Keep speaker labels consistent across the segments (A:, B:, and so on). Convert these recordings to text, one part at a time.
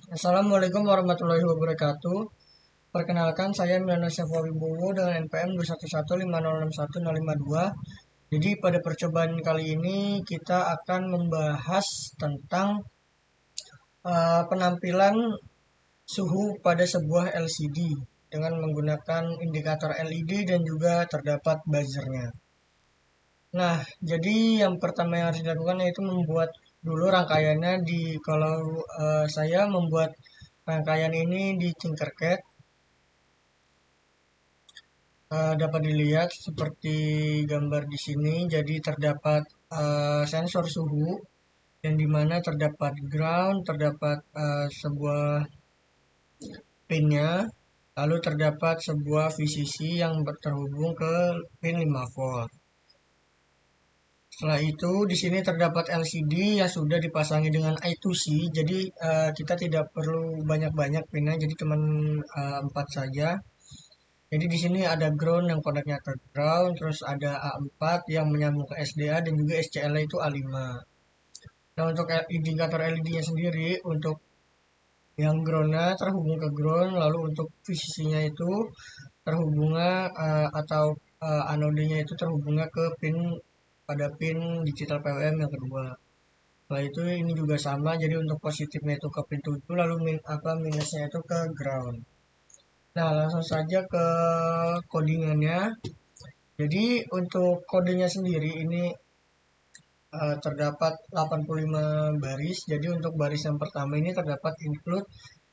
A: Assalamualaikum warahmatullahi wabarakatuh. Perkenalkan, saya Milana Syafa Wibowo dengan NPM 211506152. Jadi pada percobaan kali ini kita akan membahas tentang penampilan suhu pada sebuah LCD dengan menggunakan indikator LED dan juga terdapat buzzernya. Nah, jadi yang pertama yang harus dilakukan yaitu membuat dulu rangkaiannya kalau saya membuat rangkaian ini di Tinkercad. Dapat dilihat seperti gambar di sini. Jadi terdapat sensor suhu yang dimana terdapat ground, terdapat sebuah pinnya, lalu terdapat sebuah VCC yang terhubung ke pin 5 volt. Setelah itu di sini terdapat LCD yang sudah dipasangi dengan I2C. Jadi kita tidak perlu banyak-banyak pinnya, jadi cuma 4 saja. Jadi di sini ada ground yang koneknya ke ground, terus ada A4 yang menyambung ke SDA dan juga SCL itu A5. Nah untuk indikator LED-nya sendiri, untuk yang groundnya terhubung ke ground, lalu untuk VCC-nya itu terhubungnya atau anodenya itu terhubungnya ke pin digital PWM yang kedua. Setelah itu ini juga sama, jadi untuk positifnya itu ke pin 7, lalu minusnya itu ke ground. Nah langsung saja ke codingannya. Jadi untuk kodenya sendiri ini terdapat 85 baris. Jadi untuk baris yang pertama ini terdapat include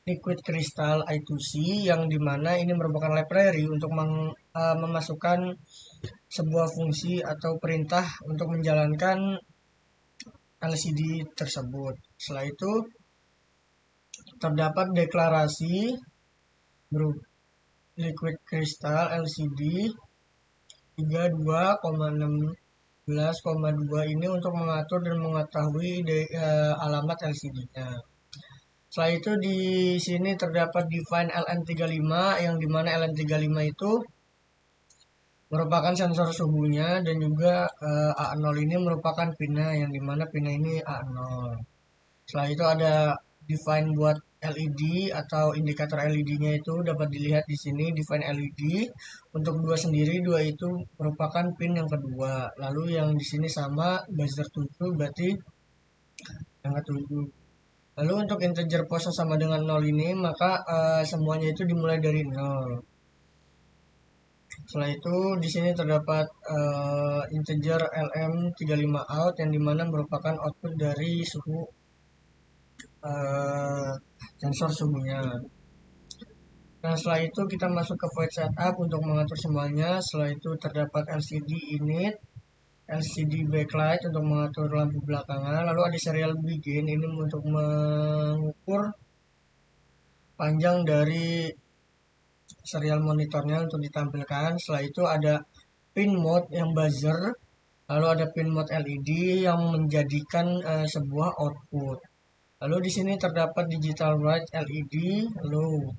A: liquid crystal I2C yang dimana ini merupakan library untuk memasukkan sebuah fungsi atau perintah untuk menjalankan LCD tersebut. Setelah itu terdapat deklarasi berupa liquid crystal LCD 32,16,2 ini untuk mengatur dan mengetahui alamat LCD-nya. Setelah itu di sini terdapat define LM35 yang dimana LM35 itu merupakan sensor suhunya dan juga A0 ini merupakan pinnya yang dimana pinnya ini A0. Setelah itu ada define buat LED atau indikator LED-nya itu dapat dilihat di sini define LED. Untuk dua sendiri, dua itu merupakan pin yang kedua. Lalu yang di sini sama buzzer 7 berarti yang ketujuh. Lalu untuk integer pos sama dengan 0 ini maka semuanya itu dimulai dari 0. Setelah itu di sini terdapat integer LM35 out yang dimana merupakan output dari suhu eh, sensor suhunya. Nah, setelah itu kita masuk ke void setup untuk mengatur semuanya. Setelah itu terdapat LCD init, LCD backlight untuk mengatur lampu belakangan. Lalu ada serial begin ini untuk mengukur panjang dari serial monitornya untuk ditampilkan. Setelah itu ada pin mode yang buzzer. Lalu ada pin mode LED yang menjadikan sebuah output. Lalu di sini terdapat digital bright LED low.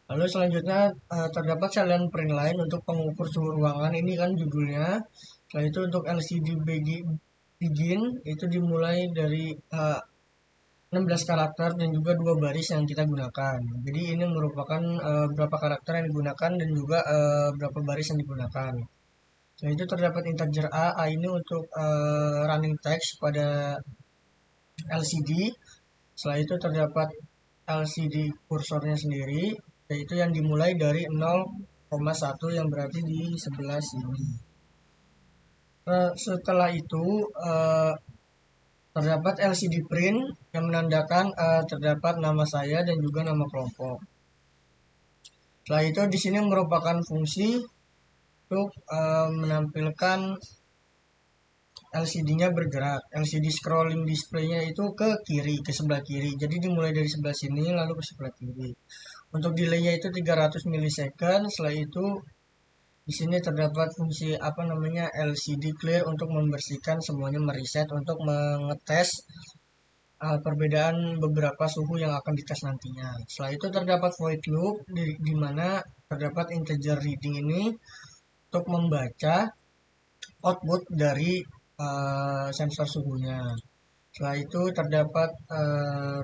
A: Lalu selanjutnya terdapat salian print line untuk pengukur suhu ruangan. Ini kan judulnya. Setelah itu untuk LCD begin itu dimulai dari 16 karakter dan juga dua baris yang kita gunakan. Jadi ini merupakan berapa karakter yang digunakan dan juga berapa baris yang digunakan. Setelah itu terdapat integer A ini untuk running text pada LCD. Setelah itu terdapat LCD kursornya sendiri, yaitu yang dimulai dari 0,1 yang berarti di sebelah sini. Setelah itu terdapat LCD print yang menandakan terdapat nama saya dan juga nama kelompok. Setelah itu di sini merupakan fungsi untuk menampilkan LCD-nya bergerak. LCD scrolling display-nya itu ke kiri, ke sebelah kiri. Jadi dimulai dari sebelah sini lalu ke sebelah kiri. Untuk delay-nya itu 300 milisecond. Setelah itu di sini terdapat fungsi LCD clear untuk membersihkan semuanya, mereset untuk mengetes perbedaan beberapa suhu yang akan dites nantinya. Setelah itu terdapat void loop di mana terdapat integer reading ini untuk membaca output dari sensor suhunya. Setelah itu terdapat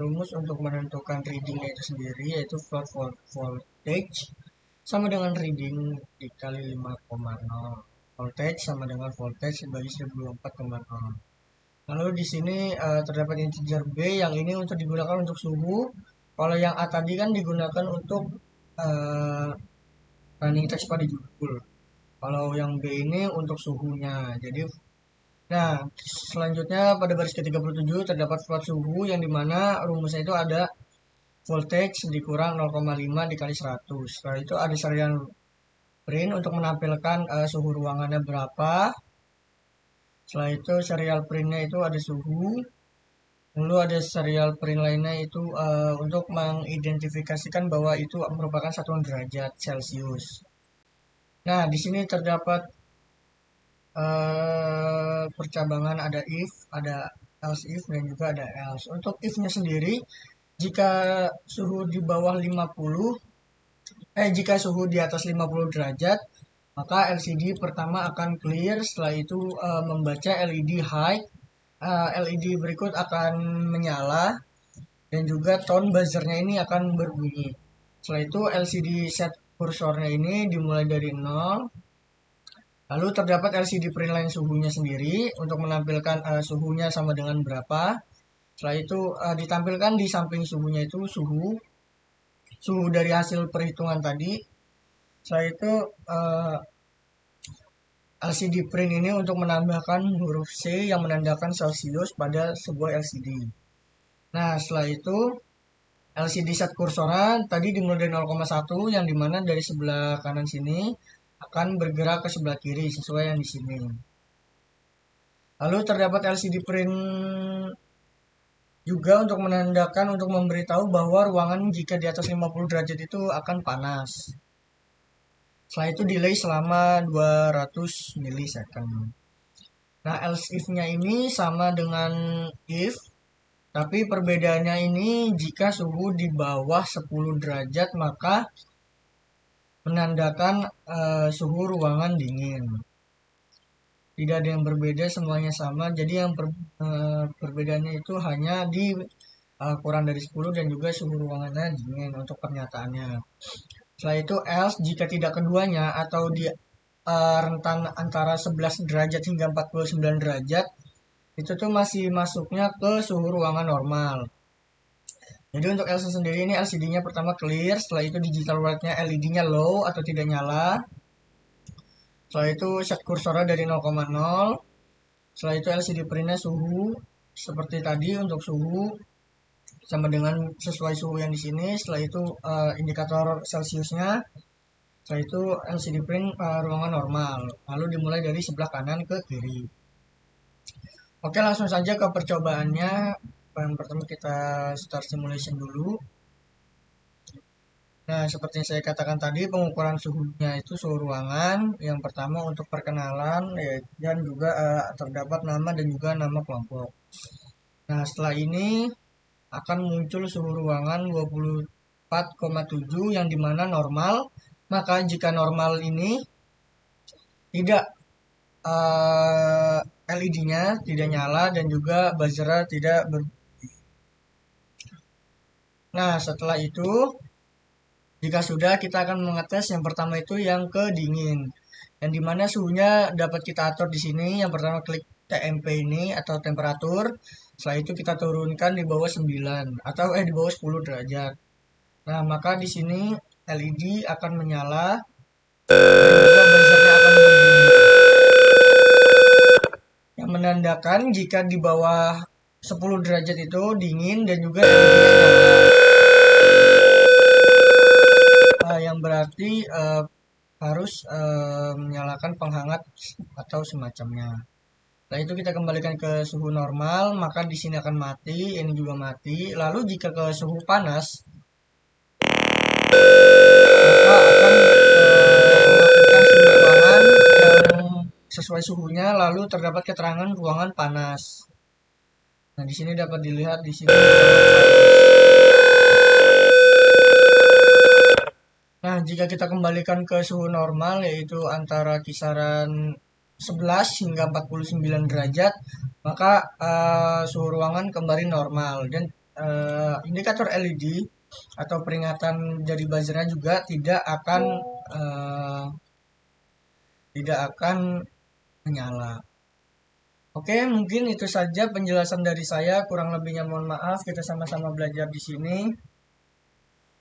A: rumus untuk menentukan readingnya itu sendiri, yaitu float voltage sama dengan reading dikali 5,0. Voltage sama dengan voltage dibagi 1024,0. Lalu di sini terdapat integer B yang ini untuk digunakan untuk suhu. Kalau yang A tadi kan digunakan untuk uh, running text pada joule. Kalau yang B ini untuk suhunya. Jadi, nah selanjutnya pada baris ke-37 terdapat float suhu yang dimana rumusnya itu ada voltage dikurang 0,5 dikali 100. Setelah itu ada serial print untuk menampilkan suhu ruangannya berapa. Setelah itu serial printnya itu ada suhu. Lalu ada serial print lainnya itu untuk mengidentifikasikan bahwa itu merupakan satuan derajat Celcius. Nah, di sini terdapat percabangan, ada if, ada else if, dan juga ada else. Untuk if-nya sendiri, jika suhu di bawah 50, jika suhu di atas 50 derajat, maka LCD pertama akan clear, setelah itu membaca LED high, LED berikut akan menyala, dan juga tone buzzernya ini akan berbunyi. Setelah itu LCD set kursornya ini dimulai dari 0. Lalu terdapat LCD print line suhunya sendiri untuk menampilkan suhunya sama dengan berapa. Setelah itu ditampilkan di samping suhunya itu suhu dari hasil perhitungan tadi. Setelah itu LCD print ini untuk menambahkan huruf C yang menandakan Celsius pada sebuah LCD. Nah, setelah itu LCD set kursornya tadi dimulai dari 0,1 yang dimana dari sebelah kanan sini akan bergerak ke sebelah kiri sesuai yang di sini. Lalu terdapat LCD print juga untuk menandakan, untuk memberitahu bahwa ruangan jika di atas 50 derajat itu akan panas. Setelah itu delay selama 200 milisecond. Nah, else if-nya ini sama dengan if, tapi perbedaannya ini jika suhu di bawah 10 derajat maka menandakan suhu ruangan dingin. Tidak ada yang berbeda, semuanya sama. Jadi yang perbedaannya itu hanya di kurang dari 10 dan juga suhu ruangannya dingin untuk pernyataannya. Setelah itu else jika tidak keduanya atau di rentan antara 11 derajat hingga 49 derajat itu tuh masih masuknya ke suhu ruangan normal. Jadi untuk else sendiri ini LCD-nya pertama clear, setelah itu digital white-nya LED-nya low atau tidak nyala. Setelah itu set kursornya dari 0,0. Setelah itu LCD print-nya suhu seperti tadi untuk suhu sama dengan sesuai suhu yang di sini. Setelah itu indikator Celsiusnya. Setelah itu LCD print ruangan normal. Lalu dimulai dari sebelah kanan ke kiri. Oke, langsung saja ke percobaannya. Yang pertama kita start simulation dulu. Nah, seperti yang saya katakan tadi, pengukuran suhunya itu suhu ruangan. Yang pertama untuk perkenalan, dan juga terdapat nama dan juga nama kelompok. Nah, setelah ini akan muncul suhu ruangan 24,7 yang dimana normal. Maka jika normal ini tidak LED-nya tidak nyala dan juga buzzer tidak Nah, setelah itu jika sudah, kita akan mengetes yang pertama itu yang ke dingin. Yang dimana suhunya dapat kita atur di sini. Yang pertama klik TMP ini atau temperatur. Setelah itu kita turunkan di bawah 9 atau di bawah 10 derajat. Nah, maka di sini LED akan menyala dan juga buzzernya akan berbunyi. Yang menandakan jika di bawah 10 derajat itu dingin dan juga LED-nya nyala. Yang berarti harus menyalakan penghangat atau semacamnya. Setelah itu kita kembalikan ke suhu normal, maka di sini akan mati, ini juga mati. Lalu jika ke suhu panas, maka akan melakukan suhu ruangan yang sesuai suhunya, lalu terdapat keterangan ruangan panas. Nah, di sini dapat dilihat di sini. Nah, jika kita kembalikan ke suhu normal yaitu antara kisaran 11 hingga 49 derajat, maka suhu ruangan kembali normal dan indikator LED atau peringatan dari buzzernya juga eh, tidak akan menyala. Oke, mungkin itu saja penjelasan dari saya. Kurang lebihnya mohon maaf. Kita sama-sama belajar di sini.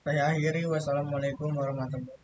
A: Saya akhiri. Wassalamualaikum warahmatullahi wabarakatuh.